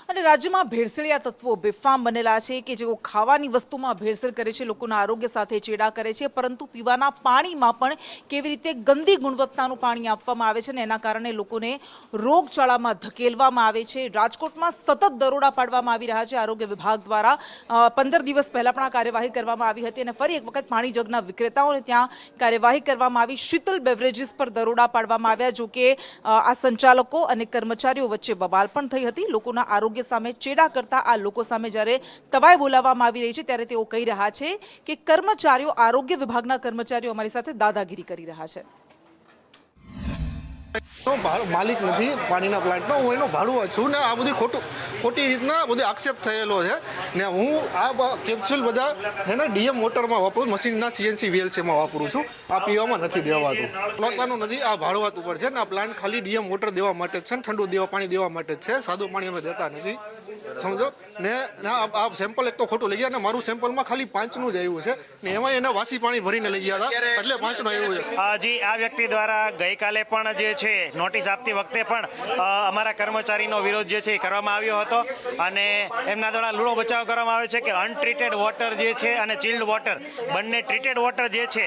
અને રાજ્યમાં ભેળસેળિયા તત્વો બેફામ બનેલા છે કે જેઓ ખાવાની વસ્તુમાં ભેળસેળ કરે છે, લોકોના આરોગ્ય સાથે ચેડા કરે છે, પરંતુ પીવાના પાણીમાં પણ કેવી રીતે ગંદી ગુણવત્તાનું પાણી આપવામાં આવે છે ને એના કારણે લોકોને રોગચાળામાં ધકેલવામાં આવે છે। રાજકોટમાં સતત દરોડા પાડવામાં આવી રહ્યા છે આરોગ્ય વિભાગ દ્વારા। 15 દિવસ પહેલા પણ આ કાર્યવાહી કરવામાં આવી હતી અને ફરી એક વખત પાણી જગના વિક્રેતાઓને ત્યાં કાર્યવાહી કરવામાં આવી। શીતલ બેવરેજીસ પર દરોડા પાડવામાં આવ્યા। જો કે આ સંચાલકો અને કર્મચારીઓ વચ્ચે બબાલ પણ થઈ હતી। લોકોના આરોગ્ય સામે ચેડા કરતા આ લોકો સામે જ્યારે તવાઈ બોલાવવામાં આવી રહી છે ત્યારે તેઓ કહી રહ્યા છે કે કર્મચારીઓ, આરોગ્ય વિભાગના કર્મચારીઓ અમારી સાથે દાદાગીરી કરી રહ્યા છે। માલિક નથી પાણીના પ્લાન્ટનો, હું એનો ભાડું છું ને આ બધી ખોટી રીતના બધી આક્ષેપ થયેલો છે ને હું આ કેપ્સ્યુલ બધા હે ને ડીએમ મોટરમાં વાપરું, મશીનના સીએનસી વીએલસીમાં વાપરું છું। આ પીવામાં નથી દેવાતું, પ્લોટવાનું નથી, આ ભાડુઆત ઉપર છે ને આ પ્લાન્ટ ખાલી ડીએમ મોટર દેવા માટે જ છે ને ઠંડુ પાણી દેવા માટે જ છે, સાદું પાણી અમે દેતા નથી, સમજો ને। આ સેમ્પલ એક તો ખોટું લઈ ગયા ને મારું સેમ્પલમાં ખાલી 5નું જ આવ્યું છે ને એમાં એને વાસી પાણી ભરીને લઈ ગયા હતા એટલે 5નું આવ્યું છે। જી, આ વ્યક્તિ દ્વારા ગઈકાલે પણ જે છે નોટિસ આપતી વખતે પણ અમારા કર્મચારીનો વિરોધ જે છે એ કરવામાં આવ્યો હતો અને એમના દ્વારા લૂણો બચાવ કરવામાં આવે છે કે અનટ્રીટેડ વોટર જે છે અને ચિલ્ડ વોટર બંને ટ્રીટેડ વોટર જે છે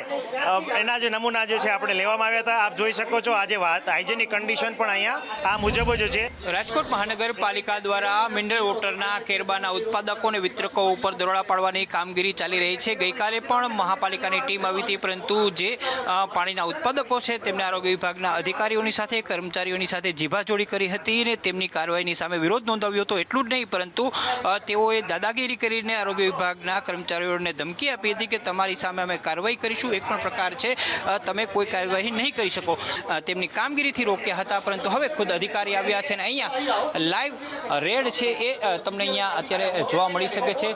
એના જે નમૂના જે છે આપણે લેવામાં આવ્યા હતા। આપ જોઈ શકો છો આજે હાઇજેનિક કન્ડિશન પણ અહીંયા આ મુજબ જ છે। રાજકોટ મહાનગરપાલિકા દ્વારા મિનરલ વોટરના કેરબાના ઉત્પાદકો અને વિતરકો ઉપર દરોડા પાડવાની કામગીરી ચાલી રહી છે। ગઈકાલે પણ મહાપાલિકાની ટીમ આવી હતી, પરંતુ જે પાણીના ઉત્પાદકો છે તેમને આરોગ્ય વિભાગના અધિકારીઓની સાથે, કર્મચારીઓની સાથે જીભાજોડી કરી હતી અને તેમની કાર્યવાહીની સામે વિરોધ નોંધાવ્યો હતો। એટલું જ નહીં, પરંતુ તેઓએ દાદાગીરી કરીને આરોગ્ય વિભાગના કર્મચારીઓને ધમકી આપી હતી કે તમારી સામે અમે કાર્યવાહી કરીશું, એક પણ પ્રકાર છે તમે કોઈ કાર્યવાહી નહીં કરી શકો। તેમની કામગીરીથી રોક્યા હતા, પરંતુ હવે ખુદ અધિકારી આવ્યા છે અને અહીંયા લાઈવ રેડ છે એ તમને અહીંયા અત્યારે જોવા મળી શકે છે।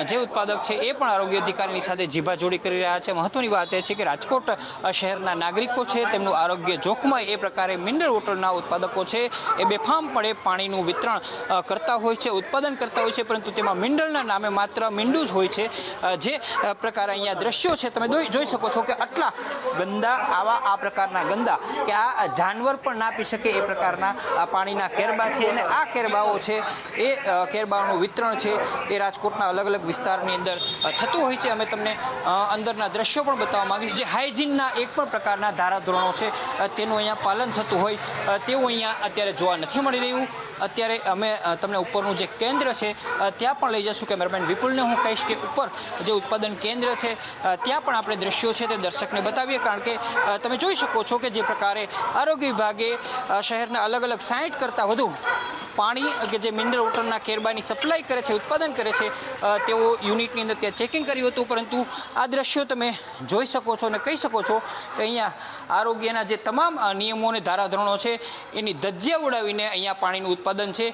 જે ઉત્પાદક છે એ પણ આરોગ્ય અધિકારીની સાથે જીભાજોડી કરી રહ્યા છે। મહત્વની વાત એ છે કે રાજકોટ શહેરના નાગરિકો છે તેમનું આરોગ્ય જોખમાય એ પ્રકારે મિનરલ વોટરના ઉત્પાદકો છે એ બેફામપણે પાણીનું વિતરણ કરતા હોય છે, ઉત્પાદન કરતા હોય છે, પરંતુ તેમાં મિનરલના નામે માત્ર મીંડું જ હોય છે। જે પ્રકારે અહીંયા દ્રશ્યો છે તમે જોઈ શકો છો કે આટલા ગંદા, આ પ્રકારના ગંદા કે આ જાનવર પણ ના પી શકે એ પ્રકારના આ પાણીના કેરબા છે અને આ કેરબાઓ છે એ કેરબાઓનું વિતરણ છે એ રાજકોટના અલગ અલગ વિસ્તારની અંદર થતું હોય છે। અમે તમને અંદરના દ્રશ્યો પણ બતાવવા માંગીશ। જે હાઇજીનના એક પણ પ્રકારના ધારાધોરણો છે તેનું અહીંયા પાલન થતું હોય તેવું અહીંયા અત્યારે જોવા નથી મળી રહ્યું। અત્યારે અમે તમને ઉપરનું જે કેન્દ્ર છે ત્યાં પણ લઈ જઈશું। કેમેરામેન વિપુલને હું કહીશ કે ઉપર જે ઉત્પાદન કેન્દ્ર છે ત્યાં પણ આપણે દ્રશ્યો છે તે દર્શકને બતાવીએ, કારણ કે તમે જોઈ શકો છો કે જે પ્રકારે આરોગ્ય વિભાગે શહેરના અલગ અલગ 60 કરતાં વધુ પાણી કે જે મિનરલ વોટરના કેરબાની સપ્લાય કરે છે, ઉત્પાદન કરે છે, તેઓ યુનિટની અંદર ત્યાં ચેકિંગ કર્યું હતું, પરંતુ આ દ્રશ્યો તમે જોઈ શકો છો અને કહી શકો છો કે અહીંયા આરોગ્યના જે તમામ નિયમો અને ધારાધોરણો છે એની ધજ્જિયા ઉડાવીને અહીંયા પાણીનું ઉત્પાદન છે